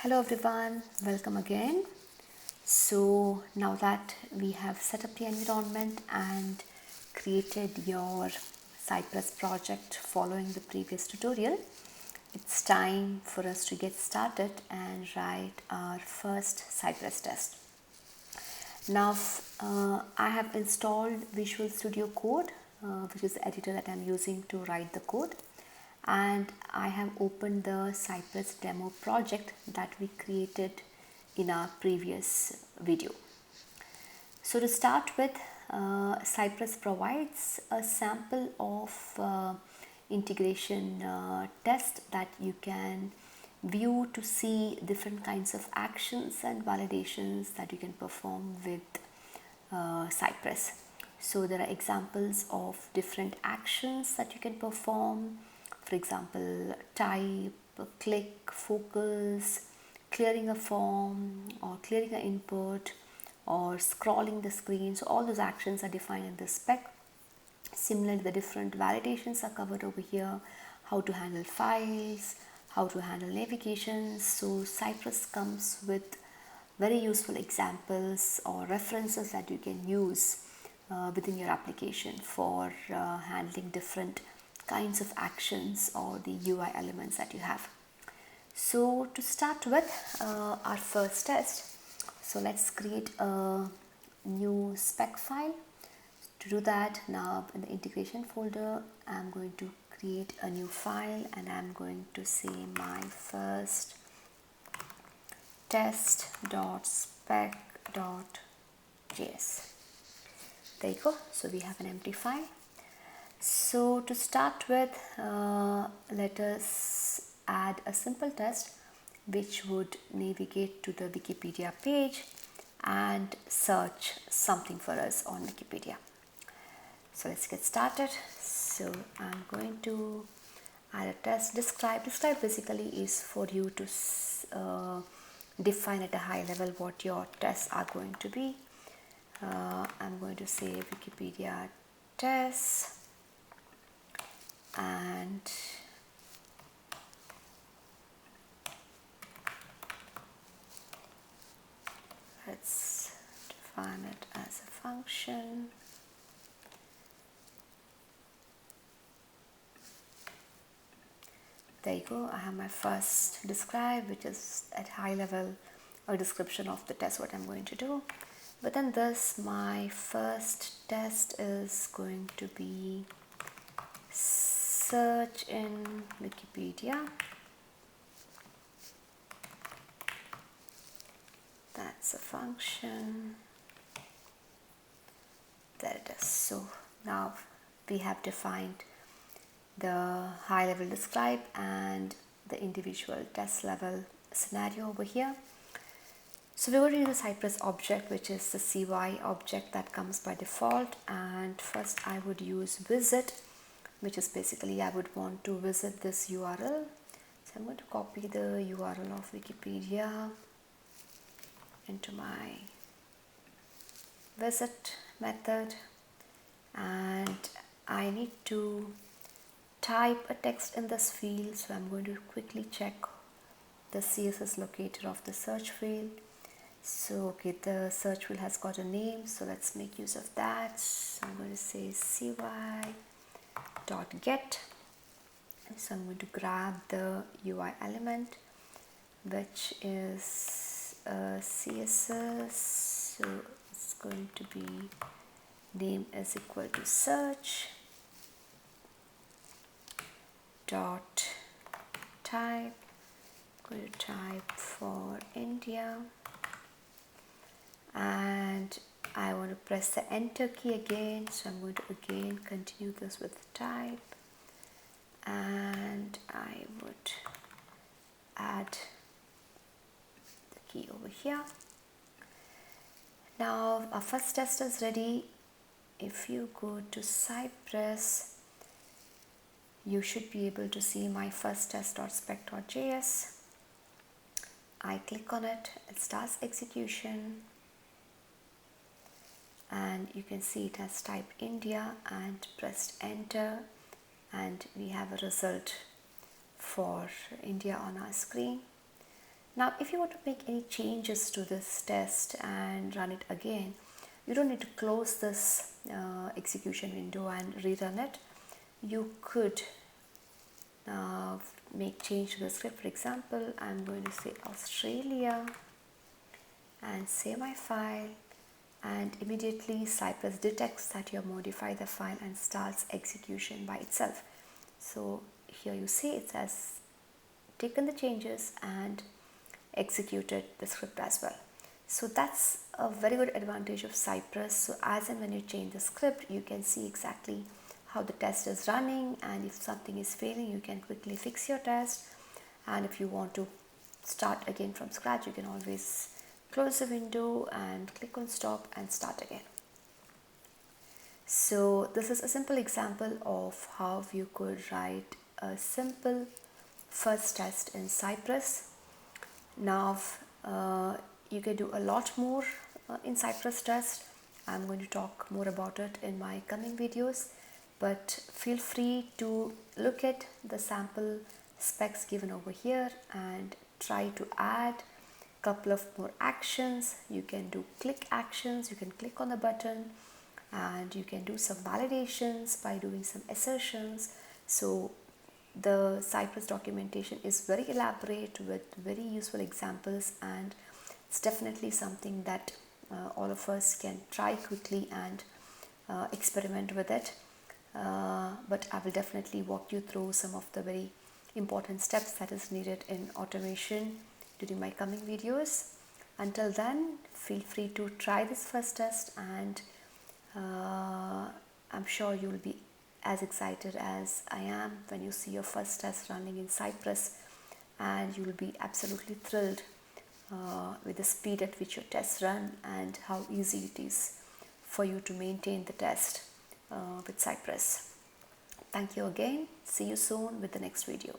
Hello everyone, welcome again. So now that we have set up the environment and created your Cypress project following the previous tutorial, it's time for us to get started and write our first Cypress test. Now I have installed Visual Studio Code, which is the editor that I'm using to write the code, and I have opened the Cypress demo project that we created in our previous video. So to start with, Cypress provides a sample of integration test that you can view to see different kinds of actions and validations that you can perform with Cypress. So there are examples of different actions that you can perform. For example, type, click, focus, clearing a form or clearing an input or scrolling the screen. So all those actions are defined in the spec. Similarly, the different validations are covered over here. How to handle files, how to handle navigations. So Cypress comes with very useful examples or references that you can use within your application for handling different kinds of actions or the UI elements that you have. So to start with our first test, so let's create a new spec file. To do that, now in the integration folder, I'm going to create a new file and I'm going to say my first test.spec.js. There you go. So we have an empty file. So to start with, let us add a simple test which would navigate to the Wikipedia page and search something for us on Wikipedia. So let's get started. So I'm going to add a test. Describe basically is for you to define at a high level what your tests are going to be. I'm going to say Wikipedia tests, and let's define it as a function. There you go. I have my first describe, which is at high level a description of the test what I'm going to do. But then this, my first test is going to be search in Wikipedia. That's a function. There it is. So now we have defined the high level describe and the individual test level scenario over here. So we're going to use the Cypress object, which is the CY object that comes by default, and first I would use visit, which is basically I would want to visit this URL. So I'm going to copy the URL of Wikipedia into my visit method, and I need to type a text in this field. So I'm going to quickly check the CSS locator of the search field. So okay, the search field has got a name, so let's make use of that. So I'm going to say cy.get. So I'm going to grab the UI element, which is CSS. So it's going to be name is equal to search dot type. I'm going to type for India, and I want to press the enter key again. So I'm going to again continue this with type, and I would add the key over here. Now our first test is ready. If you go to Cypress, you should be able to see my first test.spec.js. I click on it, it starts execution, and you can see it has typed India and pressed enter, and we have a result for India on our screen. Now, if you want to make any changes to this test and run it again, you don't need to close this execution window and rerun it. You could make change to the script. For example, I'm going to say Australia and save my file, and immediately Cypress detects that you have modified the file and starts execution by itself. So here you see it has taken the changes and executed the script as well. So that's a very good advantage of Cypress. So as and when you change the script, you can see exactly how the test is running, and if something is failing, you can quickly fix your test. And if you want to start again from scratch, you can always close the window and click on stop and start again. So this is a simple example of how you could write a simple first test in Cypress. Now you can do a lot more in Cypress test. I'm going to talk more about it in my coming videos, but feel free to look at the sample specs given over here and try to add a couple of more actions. You can do click actions, you can click on the button, and you can do some validations by doing some assertions. So the Cypress documentation is very elaborate with very useful examples, and it's definitely something that all of us can try quickly and experiment with it. But I will definitely walk you through some of the very important steps that is needed in automation during my coming videos. Until then, feel free to try this first test, and I'm sure you will be as excited as I am when you see your first test running in Cypress, and you will be absolutely thrilled with the speed at which your tests run and how easy it is for you to maintain the test with Cypress. Thank you again. See you soon with the next video.